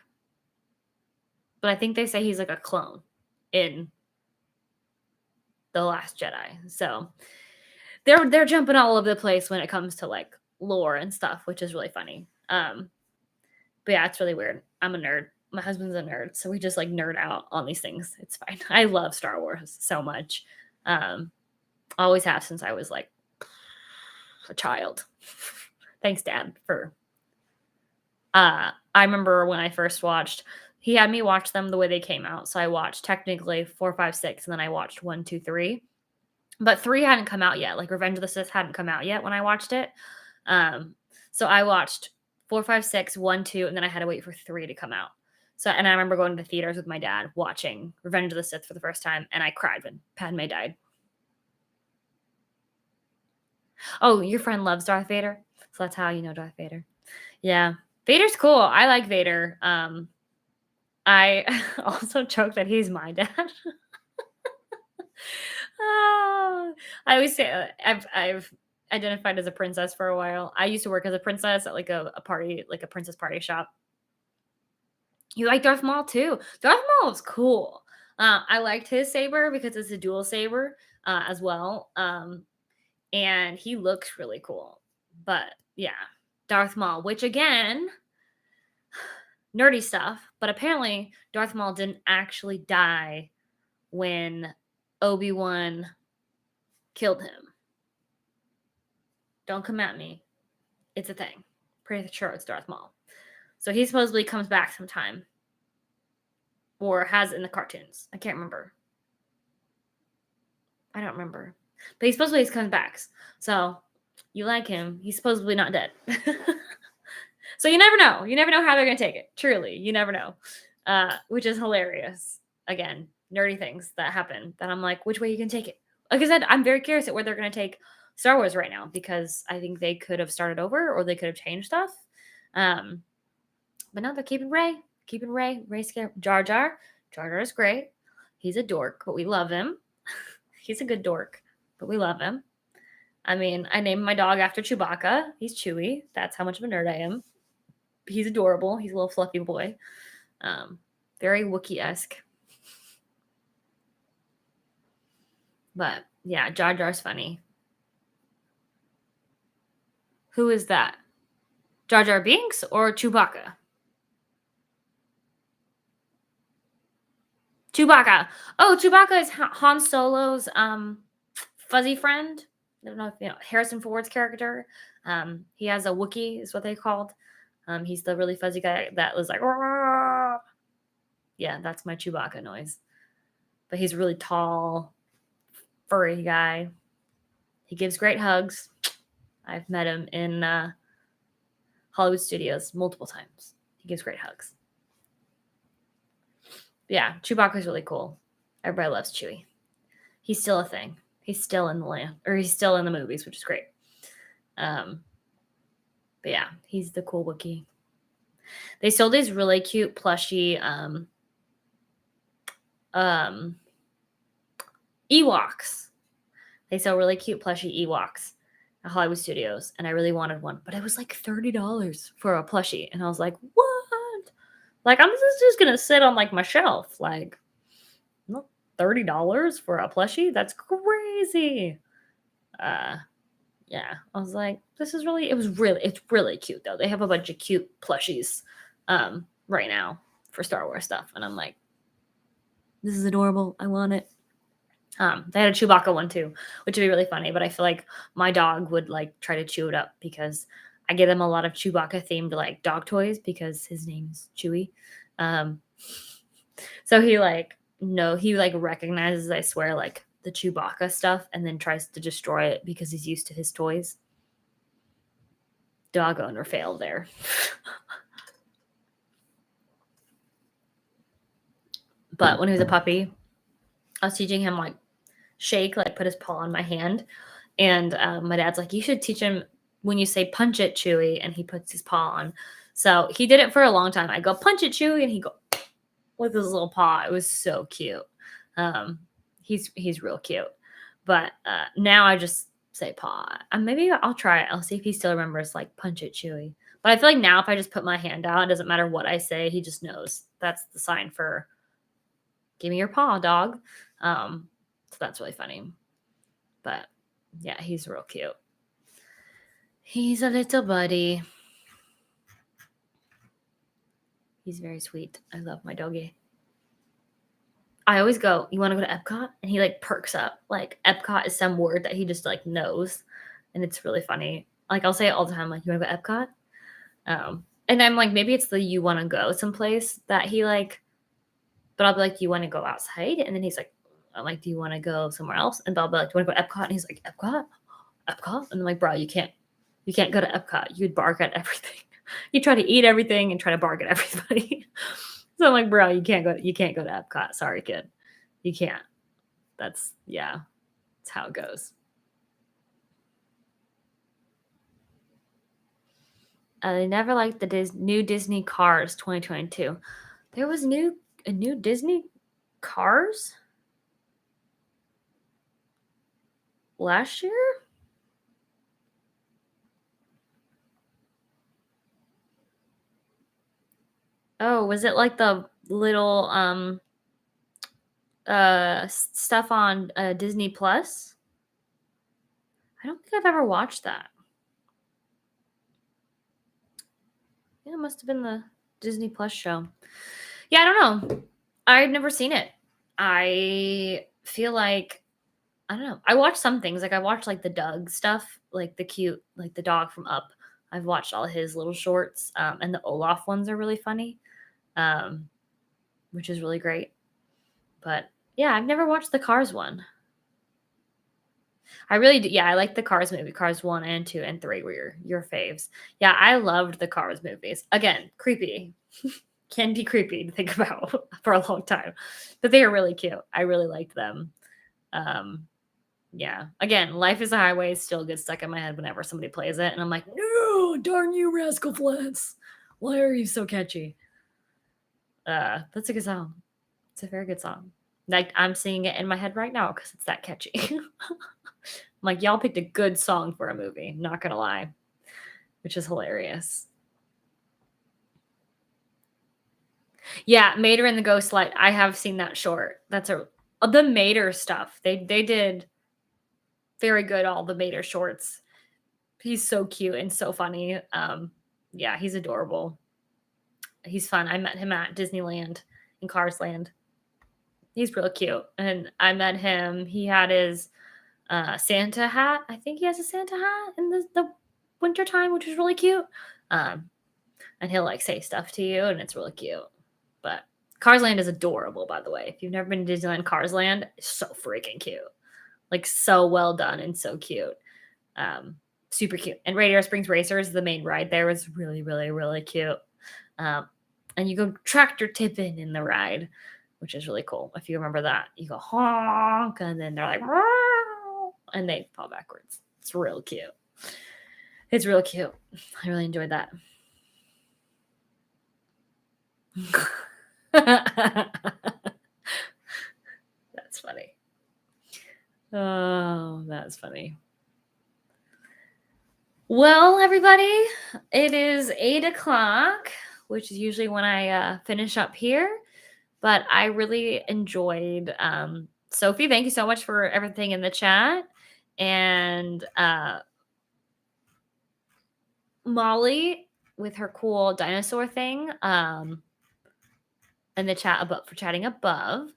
But I think they say he's like a clone in The Last Jedi. So they're jumping all over the place when it comes to like lore and stuff, which is really funny. But yeah, it's really weird. I'm a nerd. My husband's a nerd, so we just like nerd out on these things. It's fine. I love Star Wars so much. Always have since I was like a child. Thanks, Dad, for I remember when I first watched, he had me watch them the way they came out. So I watched technically 4, 5, 6, and then I watched 1, 2, 3. But 3 hadn't come out yet. Like Revenge of the Sith hadn't come out yet when I watched it. So I watched 4, 5, 6, 1, 2, and then I had to wait for 3 to come out. So, and I remember going to the theaters with my dad watching Revenge of the Sith for the first time, and I cried when Padme died. Oh, your friend loves Darth Vader? So that's how you know Darth Vader. Yeah. Vader's cool. I like Vader. I also joke that he's my dad. I always say I've identified as a princess for a while. I used to work as a princess at like a party, like a princess party shop. You like Darth Maul too? Darth Maul is cool. I liked his saber because it's a dual saber as well. And he looks really cool. But yeah, Darth Maul, which again, nerdy stuff, but apparently Darth Maul didn't actually die when Obi-Wan killed him. Don't come at me. It's a thing. Pretty sure it's Darth Maul. So he supposedly comes back sometime. Or has in the cartoons. I can't remember. I don't remember. But he supposedly comes back. So you like him. He's supposedly not dead. So you never know. You never know how they're going to take it. Truly. You never know. Which is hilarious. Again, nerdy things that happen that I'm like, which way you can take it? Like I said, I'm very curious at where they're going to take Star Wars right now because I think they could have started over or they could have changed stuff. But no, they're keeping Rey. Keeping Rey. Rey's scared. Jar Jar. Jar Jar is great. He's a dork, but we love him. He's a good dork, but we love him. I mean, I named my dog after Chewbacca. He's Chewy. That's how much of a nerd I am. He's adorable. He's a little fluffy boy. Very Wookiee-esque. But yeah, Jar Jar's funny. Who is that? Jar Jar Binks or Chewbacca? Chewbacca. Oh, Chewbacca is Han Solo's fuzzy friend. I don't know if you know Harrison Ford's character. He has a Wookiee, is what they called. He's the really fuzzy guy that was like, "Rah!" Yeah, that's my Chewbacca noise. But he's a really tall, furry guy. He gives great hugs. I've met him in Hollywood Studios multiple times. He gives great hugs. Yeah, Chewbacca's really cool. Everybody loves Chewie. He's still a thing. He's still in the land, or he's still in the movies, which is great. But yeah, he's the cool Wookiee. They sold these really cute plushy Ewoks. They sell really cute plushy Ewoks at Hollywood Studios, and I really wanted one, but it was like $30 for a plushie, and I was like, what? Like, I'm just gonna sit on like my shelf, like, $30 for a plushie? That's crazy. Yeah, I was like, it's really cute though. They have a bunch of cute plushies right now for Star Wars stuff, and I'm like, this is adorable. I want it. They had a Chewbacca one too, which would be really funny, but I feel like my dog would like try to chew it up because I get him a lot of Chewbacca themed like dog toys because his name's Chewy. So he recognizes, I swear, like the Chewbacca stuff and then tries to destroy it because he's used to his toys. Dog owner fail there. But when he was a puppy, I was teaching him like shake, like put his paw on my hand. And my dad's like, you should teach him when you say punch it, Chewy, and he puts his paw on. So he did it for a long time. I go, punch it, Chewy, and he go with his little paw. It was so cute. He's real cute. But now I just say paw. Maybe I'll try it. I'll see if he still remembers like punch it, Chewy. But I feel like now if I just put my hand out, it doesn't matter what I say, he just knows. That's the sign for give me your paw, dog. So that's really funny. But yeah, he's real cute. He's a little buddy. He's very sweet. I love my doggy. I always go, "You wanna go to Epcot?" And he, like, perks up. Like, Epcot is some word that he just, like, knows, and it's really funny. Like, I'll say it all the time, like, "You wanna go to Epcot?" And I'm like, maybe it's the "you wanna go someplace" that he, like but I'll be like, "Do you wanna go outside?" And then he's like I'm like, "Do you wanna go somewhere else?" And I'll be like, "Do you wanna go to Epcot?" And he's like, "Epcot? Epcot?" And I'm like, "Bro, you can't go to Epcot. You'd bark at everything. You try to eat everything and try to bark at everybody." So I'm like, "Bro, you can't go to Epcot. Sorry, kid. You can't." That's yeah, that's how it goes. I never liked the new Disney Cars 2022. There was a new Disney Cars last year? Oh, was it like the little stuff on Disney Plus? I don't think I've ever watched that. Yeah, it must have been the Disney Plus show. Yeah, I don't know. I've never seen it. I feel like I don't know. I watch some things. Like I watch like the Doug stuff, like the cute, like the dog from Up. I've watched all his little shorts, and the Olaf ones are really funny, um, which is really great. But yeah, I've never watched the Cars one. I really do. Yeah, I like the Cars movie. Cars 1 and 2 and 3 were your faves. Yeah, I loved the Cars movies. Again, creepy. Can be creepy to think about for a long time. But they are really cute. I really liked them. Um, yeah. Again, Life is a Highway still gets stuck in my head whenever somebody plays it. And I'm like, no, darn you, Rascal Flats. Why are you so catchy? That's a good song. It's a very good song. Like I'm singing it in my head right now because it's that catchy. I'm like, y'all picked a good song for a movie, not gonna lie, which is hilarious. Yeah, Mater and the Ghost Light. I have seen that short. That's a the Mater stuff. They did very good. All the Mater shorts. He's so cute and so funny. Yeah, he's adorable. He's fun. I met him at Disneyland in Cars Land. He's real cute, and I met him. He had his Santa hat. I think he has a Santa hat in the winter time, which is really cute. Um, and he'll like say stuff to you, and it's really cute. But Cars Land is adorable, by the way. If you've never been to Disneyland, Cars Land is so freaking cute. Like so well done and so cute. Um, Super cute. And Radiator Springs Racers, the main ride there was really, really, really cute. Um, and you go tractor tipping in the ride, which is really cool. If you remember that, you go honk, and then they're like, "Meow," and they fall backwards. It's real cute. It's real cute. I really enjoyed that. That's funny. Oh, that's funny. Well, everybody, it is 8 o'clock, which is usually when I finish up here. But I really enjoyed Sophie. Thank you so much for everything in the chat. And Molly with her cool dinosaur thing in the chat above for chatting above.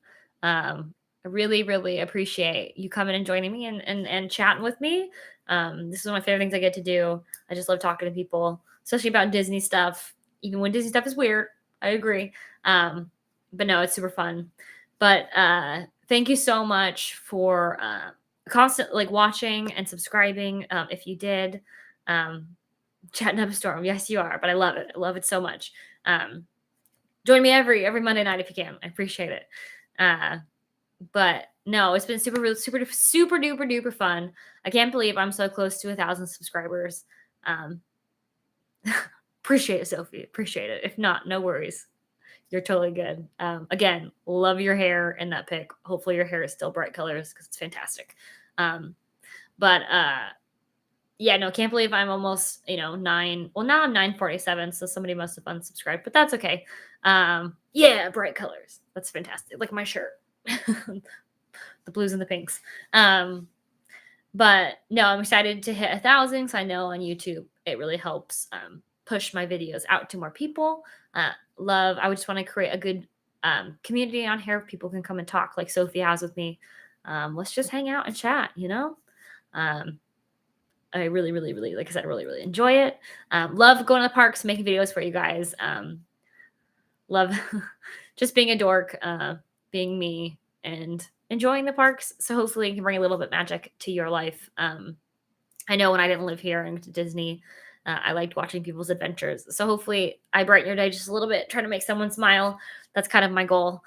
I really, really appreciate you coming and joining me and chatting with me. This is one of my favorite things I get to do. I just love talking to people, especially about Disney stuff, even when Disney stuff is weird. I agree. But no, it's super fun. But thank you so much for constant like watching and subscribing. If you did, chatting up a storm. Yes, you are. But I love it. I love it so much. Join me every Monday night if you can. I appreciate it. But no, it's been super super duper duper fun. I can't believe I'm so close to 1,000 subscribers. Appreciate it, Sophie. Appreciate it. If not, no worries. You're totally good. Again, love your hair in that pic. Hopefully your hair is still bright colors because it's fantastic. But Yeah, no, can't believe I'm almost, 9. Well, now I'm 9:47, so somebody must have unsubscribed, but that's okay. Yeah, bright colors. That's fantastic. Like my shirt. The blues and the pinks. Um, but no, I'm excited to hit 1,000. So I know on YouTube it really helps push my videos out to more people. Love. I would just want to create a good community on here. People can come and talk like Sophie has with me. Let's just hang out and chat. Um, I really, really, really, like I said, really, really enjoy it. Love going to the parks, making videos for you guys. Love just being a dork, being me, and enjoying the parks. So hopefully, it can bring a little bit magic to your life. I know when I didn't live here and went to Disney, I liked watching people's adventures. So hopefully, I brighten your day just a little bit, trying to make someone smile. That's kind of my goal.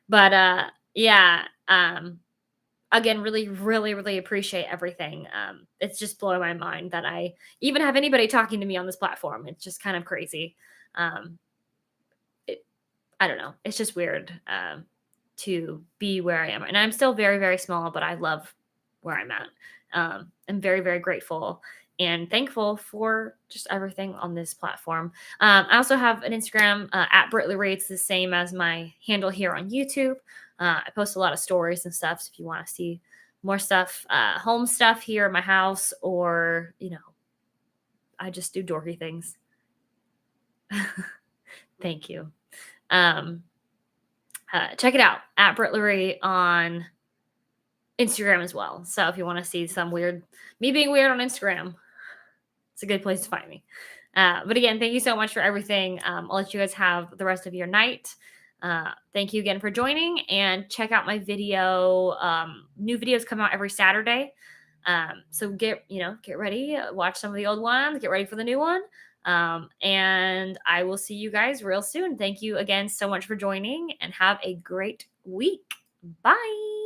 But yeah, again, really, really, really appreciate everything. It's just blowing my mind that I even have anybody talking to me on this platform. It's just kind of crazy. Um, it, I don't know. It's just weird to be where I am. And I'm still very, very small, but I love where I'm at. I'm very, very grateful and thankful for just everything on this platform. I also have an Instagram at Britley Ray. It's the same as my handle here on YouTube. I post a lot of stories and stuff. So if you want to see more stuff, home stuff here in my house, or, I just do dorky things. Thank you. Check it out at Britley on Instagram as well. So if you want to see some me being weird on Instagram, it's a good place to find me. But again, thank you so much for everything. I'll let you guys have the rest of your night. Thank you again for joining, and check out my video. New videos come out every Saturday. So get ready, watch some of the old ones, get ready for the new one. And I will see you guys real soon. Thank you again so much for joining, and have a great week. Bye.